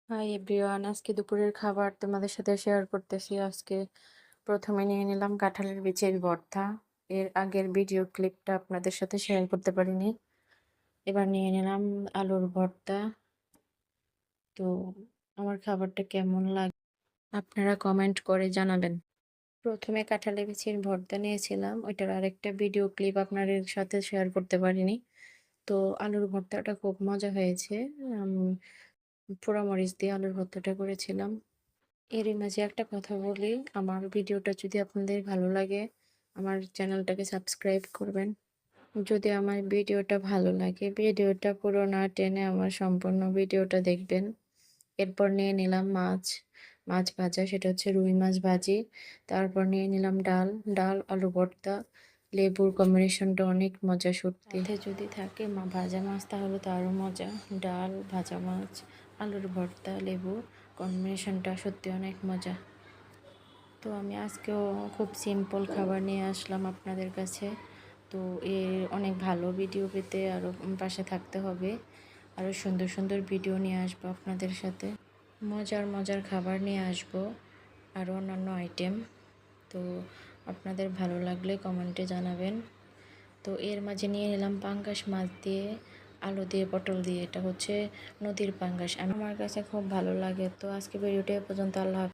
Hi everyone, আজকে দুপুরের খাবার তোমাদের সাথে শেয়ার করতেছি। আজকে প্রথমে নিয়ে নিলাম কাঁঠালের বিচির ভর্তা। এর আগের ভিডিও ক্লিপটা আপনাদের সাথে শেয়ার করতে পারিনি। এবার নিয়ে নিলাম আলুর ভর্তা। তো আমার খাবারটা কেমন লাগে আপনারা কমেন্ট করে জানাবেন। প্রথমে কাঁঠালের বিচির ভর্তা নিয়েছিলাম, ওইটার আরেকটা ভিডিও ক্লিপ আপনাদের সাথে শেয়ার করতে পারিনি। তো আলুর ভর্তাটা খুব মজা হয়েছে। পোড়ামরিচ দিয়ে আলুর ভর্তাটা করেছিলাম। এরই মাঝে একটা কথা বলি, আমার ভিডিওটা যদি আপনাদের ভালো লাগে আমার চ্যানেলটাকে সাবস্ক্রাইব করবেন। যদি আমার ভিডিওটা ভালো লাগে ভিডিওটা পুরো না টেনে আমার সম্পূর্ণ ভিডিওটা দেখবেন। এরপর নিয়ে নিলাম মাছ ভাজা, সেটা হচ্ছে রুই মাছ ভাজি। তারপর নিয়ে নিলাম ডাল আলু ভর্তা। লেবুর কম্বিনেশনটা অনেক মজা সত্যি, সাথে যদি থাকে ভাজা মাছ তাহলে তো আরও মজা। ডাল, ভাজা মাছ, আলুর ভর্তা, লেবু কম্বিনেশনটা সত্যি অনেক মজা। তো আমি আজকেও খুব সিম্পল খাবার নিয়ে আসলাম আপনাদের কাছে। তো এর অনেক ভালো ভিডিও পেতে আরও পাশে থাকতে হবে। আরও সুন্দর সুন্দর ভিডিও নিয়ে আসবো আপনাদের সাথে, মজার খাবার নিয়ে আসবো, আরও অন্যান্য আইটেম। তো আপনাদের ভালো লাগলে কমেন্টে জানাবেন। তো এর মাঝে নিয়ে নিলাম পাঙ্গাস মাছ দিয়ে আলু দিয়ে পটল দিয়ে। এটা হচ্ছে নদীর পাঙ্গাস, আমার কাছে খুব ভালো লাগে। তো আজকে ভিডিওটা এ পর্যন্ত। আল্লাহ হাফেজ।